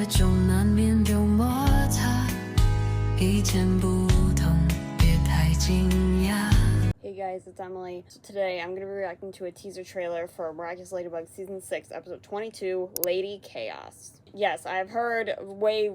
各种难免有摩擦，意见不同，别太惊讶。 Hey guys, it's Emily. So today I'm going to be reacting to a teaser trailer for Miraculous Ladybug Season 6, Episode 22, Lady Chaos. Yes, I've heard way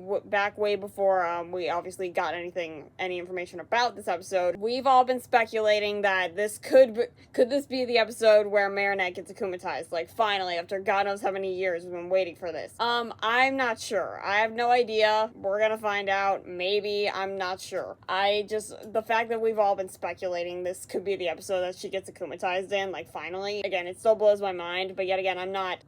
before we obviously got any information about this episode. We've all been speculating that this could this be the episode where Marinette gets akumatized? Like, finally, after God knows how many years we've been waiting for this. I'm not sure. I have no idea. We're gonna find out. Maybe. I'm not sure. The fact that we've all been speculating this could be the episode that she gets akumatized in, like, finally. Again, it still blows my mind, but yet again, I'm not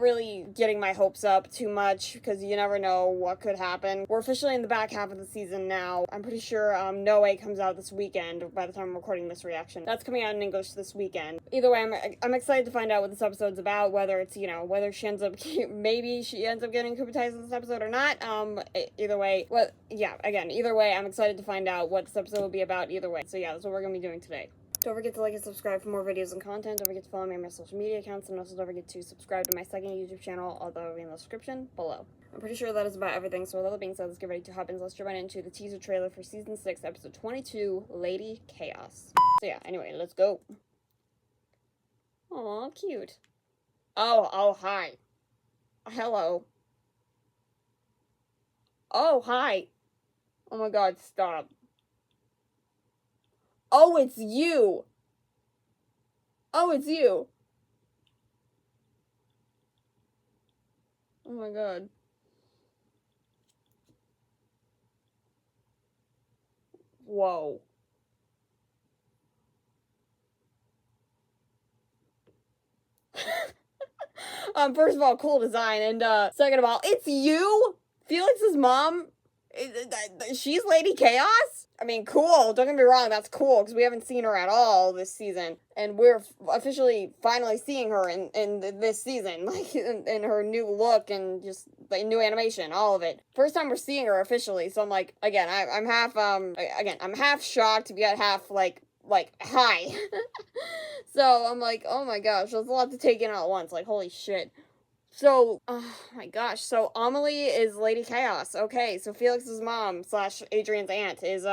really getting my hopes up too much, because you never know what could happen. We're officially in the back half of the season now. I'm pretty sure No Way comes out this weekend by the time I'm recording this reaction. That's coming out in English this weekend. Either way, I'm excited to find out what this episode's about, whether it's, whether she ends up, maybe she ends up getting akumatized in this episode or not. Either way, either way, I'm excited to find out what this episode will be about either way. So yeah, that's what we're gonna be doing today. Don't forget to like and subscribe for more videos and content. Don't forget to follow me on my social media accounts, and also don't forget to subscribe to my second YouTube channel, although it'll be in the description below. I'm pretty sure that is about everything, so with all that being said, let's get ready to hop in. Let's jump right into the teaser trailer for Season 6, Episode 22, Lady Chaos. So yeah, anyway, let's go. Aw, cute. Oh, hi. Hello. Oh, hi. Oh my god, stop. Oh, it's you! Oh, it's you! Oh my god. Whoa. First of all, cool design, and second of all, it's you? Felix's mom? She's Lady Chaos? I mean, cool. Don't get me wrong, that's cool, because we haven't seen her at all this season. And we're officially finally seeing her in this season, like, in her new look and just, like, new animation, all of it. First time we're seeing her officially, so I'm like, again, I'm half shocked, yet half, like, hi. So, I'm like, oh my gosh, there's a lot to take in all at once, like, holy shit. So, oh my gosh, so Amelie is Lady Chaos. Okay, so Felix's mom / Adrian's aunt is,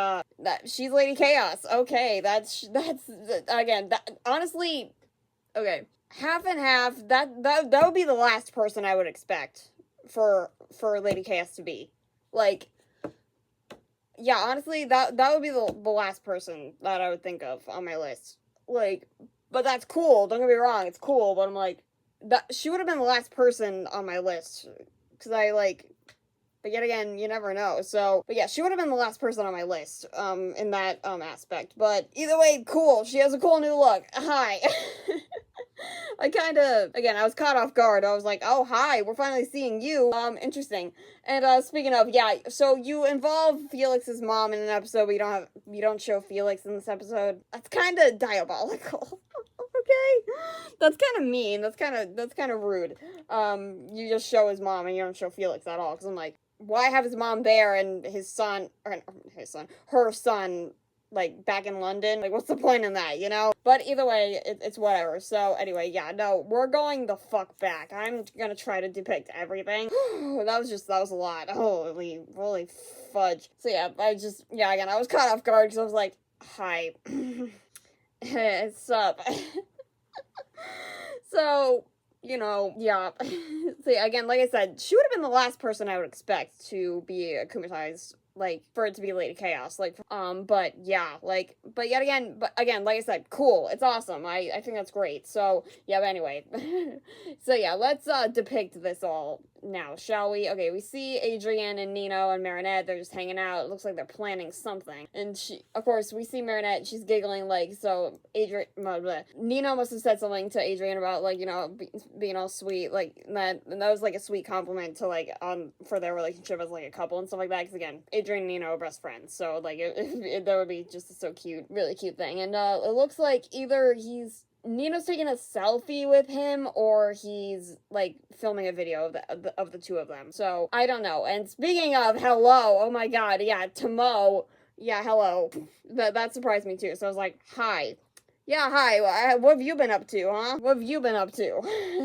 she's Lady Chaos. Okay, honestly, okay, half and half, that would be the last person I would expect for Lady Chaos to be. Like, yeah, honestly, that would be the last person that I would think of on my list. Like, but that's cool, don't get me wrong, it's cool, but I'm like, she would have been the last person on my list, because but yet again, you never know, so, but yeah, she would have been the last person on my list, in that, aspect, but either way, cool, she has a cool new look, hi. I was caught off guard. I was like, oh, hi, we're finally seeing you. Interesting. And, speaking of, yeah, so you involve Felix's mom in an episode, but you don't show Felix in this episode. That's kind of diabolical. Okay? That's kind of mean. That's kind of rude. You just show his mom and you don't show Felix at all, because I'm like, why have his mom there and her son, like, back in London? Like, what's the point in that, you know? But either way, it's whatever. So, anyway, yeah, no, we're going the fuck back. I'm gonna try to depict everything. that was a lot. Holy fudge. So, yeah, again, I was caught off guard, because I was like, hi. Sup? So, yeah. So, yeah, again, like I said, she would have been the last person I would expect to be akumatized, like, for it to be Lady Chaos, like, but yeah, like, but again, like I said, cool, it's awesome, I think that's great, so, yeah, but anyway, so yeah, let's, depict this all now, shall we? Okay, we see Adrian and Nino and Marinette, they're just hanging out, it looks like they're planning something, and of course, we see Marinette, she's giggling, like, so, Nino must have said something to Adrian about, like, being all sweet, like, and that was, like, a sweet compliment to, like, for their relationship as, like, a couple and stuff like that, because, again, Adrian and Nino are best friends, so, like, that would be just a so cute, really cute thing, and, it looks like either Nino's taking a selfie with him, or he's, like, filming a video of the two of them. So, I don't know. And speaking of hello, oh my god, yeah, Tomo, yeah, hello. That surprised me too. So I was like, hi. Yeah, hi. What have you been up to, huh? What have you been up to?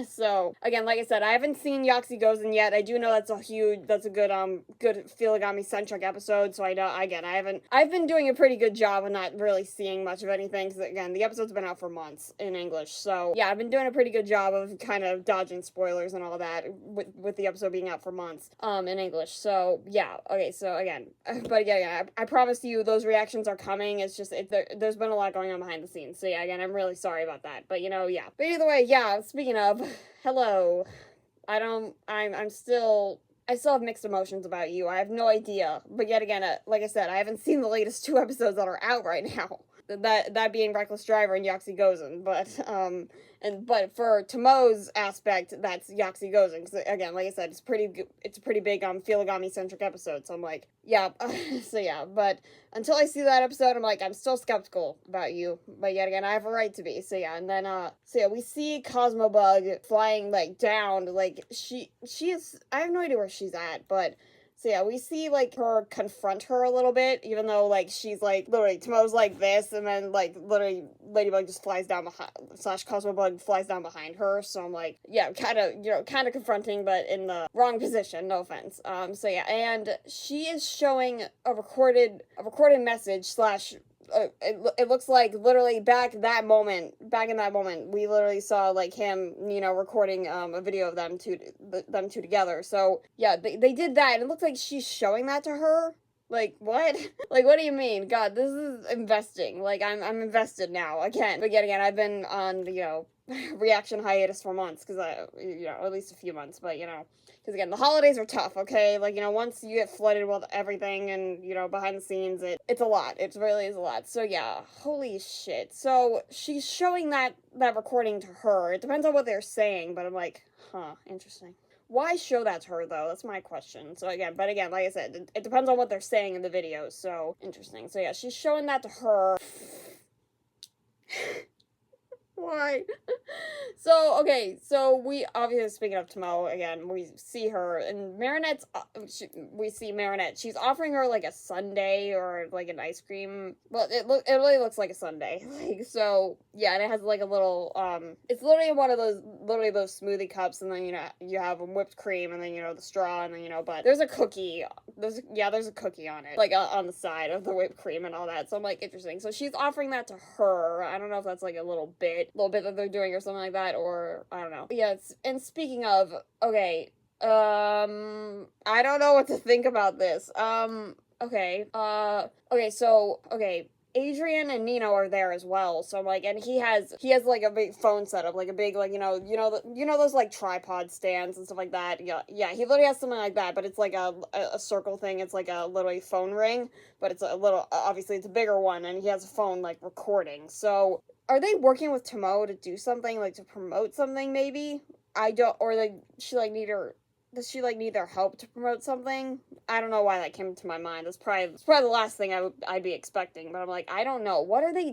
So, again, like I said, I haven't seen Yoxie Gozen yet. I do know that's a good Feelagami-centric episode, so I know, again, I've been doing a pretty good job of not really seeing much of anything, because, again, the episode's been out for months in English, so, yeah, I've been doing a pretty good job of kind of dodging spoilers and all that, with the episode being out for months, in English, so, yeah, okay, so, again, but again, I promise you, those reactions are coming. It's just, there's been a lot going on behind the scenes, so yeah, again, I'm really sorry about that, but yeah. But either way, yeah, speaking of, hello, I still have mixed emotions about you. I have no idea, but yet again, like I said, I haven't seen the latest 2 episodes that are out right now. That being Reckless Driver and Yoxie Gozen, but for Tomo's aspect, that's Yoxie Gozen, because again, like I said, it's a pretty big Feelagami-centric episode, so I'm like, yeah, so yeah, but until I see that episode, I'm like, I'm still skeptical about you, but yet again, I have a right to be, so yeah, and then, so yeah, we see Cosmobug flying, like, down, like, she is, I have no idea where she's at, but so yeah, we see, like, her confront her a little bit, even though, like, she's, like, literally, Tomo's like this, and then, like, literally, Ladybug just flies down behind, / Cosmobug flies down behind her, so I'm like, yeah, kind of confronting, but in the wrong position, no offense. So yeah, and she is showing a recorded message / it looks like literally back in that moment, we literally saw like him, recording a video of them two together. So yeah, they did that, and it looks like she's showing that to her. Like, what? Like, what do you mean? God, this is investing. Like, I'm invested now, again. But yet again, I've been on, reaction hiatus for months, because at least a few months, but, because again, the holidays are tough, okay? Like, once you get flooded with everything and, behind the scenes, it's a lot. It really is a lot. So, yeah, holy shit. So, she's showing that recording to her. It depends on what they're saying, but I'm like, huh, interesting. Why show that to her, though? That's my question. So, again, like I said, it depends on what they're saying in the video, so, interesting. So, yeah, she's showing that to her. Why? So, okay, so we, obviously, speaking of Tomo, again, we see her, and Marinette's, we see Marinette, she's offering her, like, a sundae, or, like, an ice cream, well, it really looks like a sundae, like, so, yeah, and it has, like, a little, it's literally one of those, those smoothie cups, and then, you have whipped cream, and then, the straw, and then, but there's a cookie, there's a cookie on it, like, on the side of the whipped cream and all that, so I'm like, interesting, so she's offering that to her. I don't know if that's, like, a little bit that they're doing or something like that, or I don't know. Yeah, and speaking of, okay, I don't know what to think about this. Okay, Adrian and Nino are there as well, so I'm like, and he has like a big phone setup, like a big, like, those like tripod stands and stuff like that. Yeah, he literally has something like that, but it's like a circle thing. It's like a literally phone ring, but it's a little, obviously it's a bigger one, and he has a phone like recording. So are they working with Tomo to do something, like to promote something maybe? I don't, or like does she like need their help to promote something? I don't know why that came to my mind. That's probably the last thing I'd be expecting, but I'm like, I don't know. What are they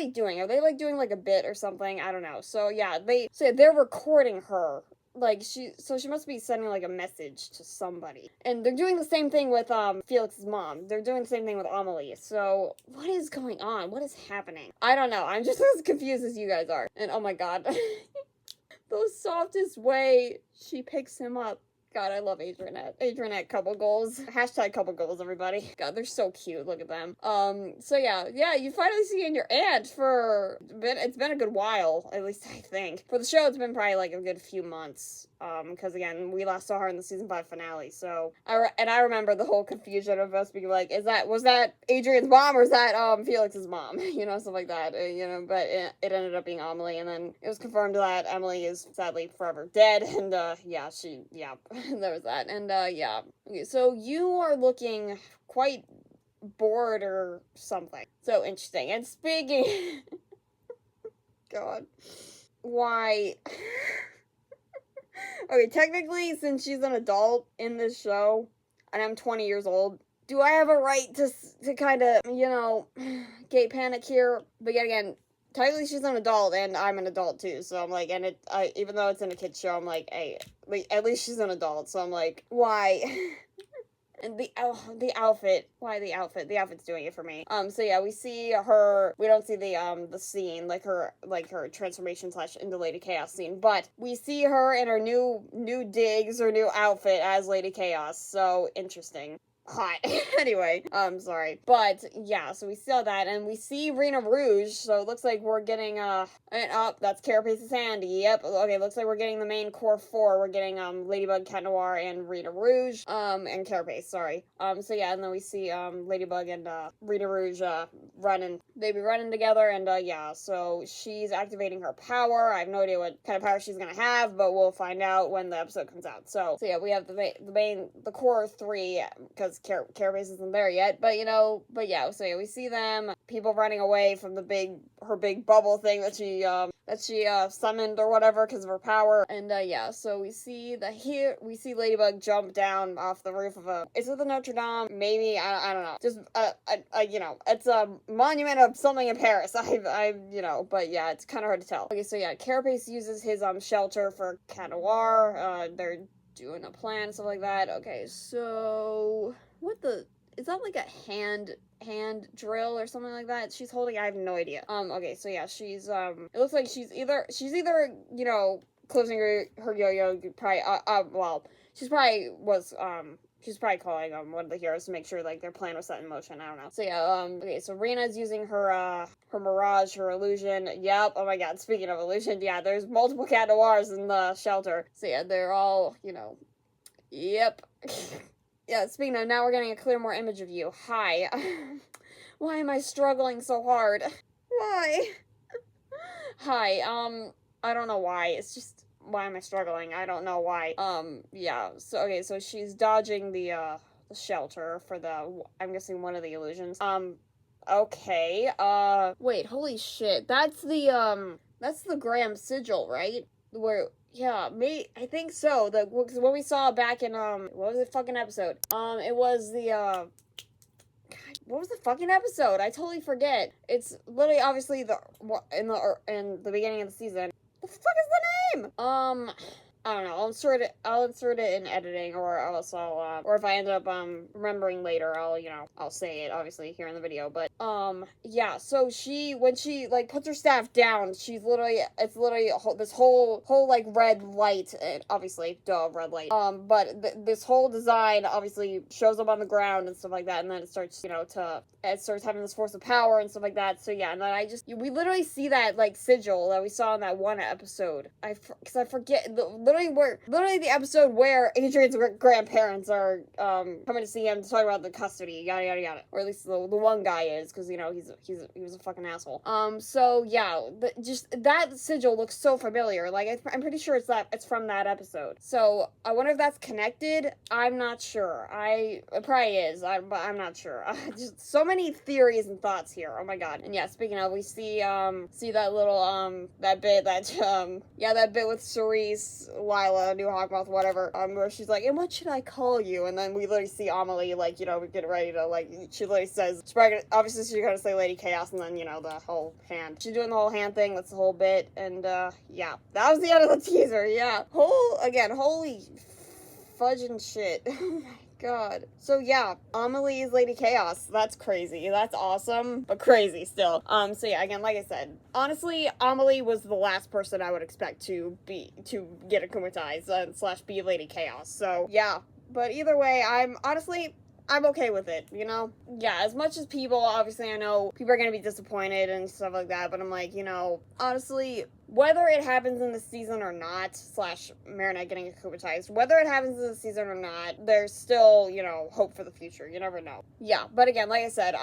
doing? Are they like doing like a bit or something? I don't know. So yeah, they're recording her. Like, she must be sending, like, a message to somebody. And they're doing the same thing with, Felix's mom. They're doing the same thing with Amelie. So, what is going on? What is happening? I don't know. I'm just as confused as you guys are. And, oh my god. The softest way she picks him up. God, I love Adrianette couple goals. Hashtag couple goals, everybody. God, they're so cute. Look at them. So yeah, you finally see your aunt it's been a good while, at least I think. For the show, it's been probably like a good few months. Because again, we last saw her in the season 5 finale, so, I remember the whole confusion of us being like, was that Adrian's mom, or is that, Felix's mom? Stuff like that, but it ended up being Amelie, and then it was confirmed that Emily is sadly forever dead, and, there was that, and, yeah. Okay, so you are looking quite bored or something. So interesting, and speaking... God. Why... Okay, technically, since she's an adult in this show, and I'm 20 years old, do I have a right to kind of, gay panic here? But yet again, technically she's an adult, and I'm an adult too, so I'm like, and even though it's in a kid's show, I'm like, hey, at least she's an adult, so I'm like, why? And the outfit. Why the outfit? The outfit's doing it for me. So yeah, we see her. We don't see the scene, like her transformation / into Lady Chaos scene, but we see her in her new digs or new outfit as Lady Chaos. So interesting. Hot. Anyway, sorry. But, yeah, so we saw that, and we see Rena Rouge, so it looks like we're getting, that's Carapace's hand. Yep, okay, looks like we're getting the main core 4. We're getting, Ladybug, Cat Noir, and Rena Rouge, and Carapace, sorry. So yeah, and then we see, Ladybug and, Rena Rouge, they be running together, and, yeah, so she's activating her power. I have no idea what kind of power she's gonna have, but we'll find out when the episode comes out. So yeah, we have the core 3, because Carapace isn't there yet, but yeah, so yeah, we see them, people running away from her big bubble thing that she summoned or whatever because of her power, and yeah, so we see Ladybug jump down off the roof of is it the Notre Dame? Maybe, I don't know, just it's a monument of something in Paris, but yeah, it's kind of hard to tell. Okay, so yeah, Carapace uses his shelter for Cat Noir, they're doing a plan and stuff like that. Okay, so is that like a hand drill or something like that she's holding? I have no idea. Okay, so yeah, she's it looks like she's either closing her yo-yo, probably she's probably calling one of the heroes to make sure like their plan was set in motion. I don't know. So yeah, okay, so Rena's using her mirage, her illusion. Yep. Oh my god, speaking of illusion, yeah, there's multiple Cat Noirs in the shelter. So yeah, they're all, yep. Yeah, speaking of, now we're getting a more image of you. Hi. Why am I struggling so hard? Why? Hi, I don't know why. It's just, why am I struggling? I don't know why. Yeah, so, okay, so she's dodging the shelter for I'm guessing one of the illusions. Okay, wait, holy shit. That's the Graham sigil, right? Yeah, I think so. What we saw back in, what was the fucking episode? It was God, what was the fucking episode? I totally forget. It's literally, obviously, in the beginning of the season. The fuck is the name? I don't know. I'll insert it in editing, or else or if I end up remembering later, I'll say it obviously here in the video. But yeah. So when she like puts her staff down, it's literally this whole like red light, obviously, red light. But this whole design obviously shows up on the ground and stuff like that, and then it starts it starts having this force of power and stuff like that. So yeah, and then we literally see that like sigil that we saw in that one episode. Because I forget literally the episode where Adrian's grandparents are coming to see him to talk about the custody, yada yada yada, or at least the one guy is, because he was a fucking asshole. So yeah, just that sigil looks so familiar. Like I'm pretty sure it's from that episode. So I wonder if that's connected. I'm not sure. It probably is. But I'm not sure. Just so many theories and thoughts here. Oh my god. And yeah, speaking of, we see that little that bit with Cerise, Lila, New Hawkmoth, whatever, where she's like, and what should I call you? And then we literally see Amelie, like, get ready to, like, she literally says, obviously she's gonna say Lady Chaos, and then, the whole hand. She's doing the whole hand thing, that's the whole bit, and, yeah. That was the end of the teaser, yeah. Holy fudging shit. Oh my god. So yeah, Amelie is Lady Chaos. That's crazy. That's awesome, but crazy still. So yeah, again, like I said, honestly, Amelie was the last person I would expect to get akumatized / be Lady Chaos. So yeah, but either way, I'm okay with it, Yeah, as much as people, obviously, I know people are gonna be disappointed and stuff like that, but I'm like, honestly, whether it happens in the season or not, / Marinette getting akumatized, whether it happens in the season or not, there's still, hope for the future. You never know. Yeah, but again, like I said,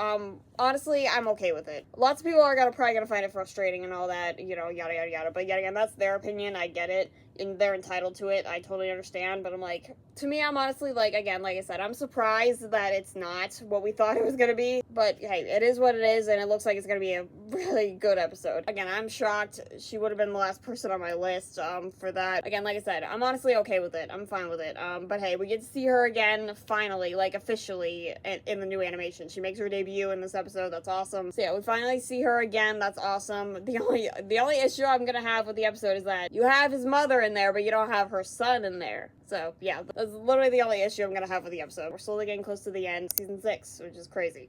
honestly, I'm okay with it. Lots of people are probably gonna find it frustrating and all that, yada, yada, yada, but yet again, that's their opinion, I get it, and they're entitled to it, I totally understand, but I'm like, to me, I'm honestly, like, again, like I said, I'm surprised that it's not what we thought it was gonna be, but hey, it is what it is, and it looks like it's gonna be a really good episode. Again, I'm shocked she would have been the last person on my list for that. Again, like I said, I'm honestly okay with it. I'm fine with it. But hey, we get to see her again, finally, like officially, in the new animation. She makes her debut in this episode. That's awesome. So yeah, we finally see her again. That's awesome. The only issue I'm gonna have with the episode is that you have his mother in there, but you don't have her son in there. So yeah, that's literally the only issue I'm gonna have with the episode. We're slowly getting close to the end, season 6, which is crazy.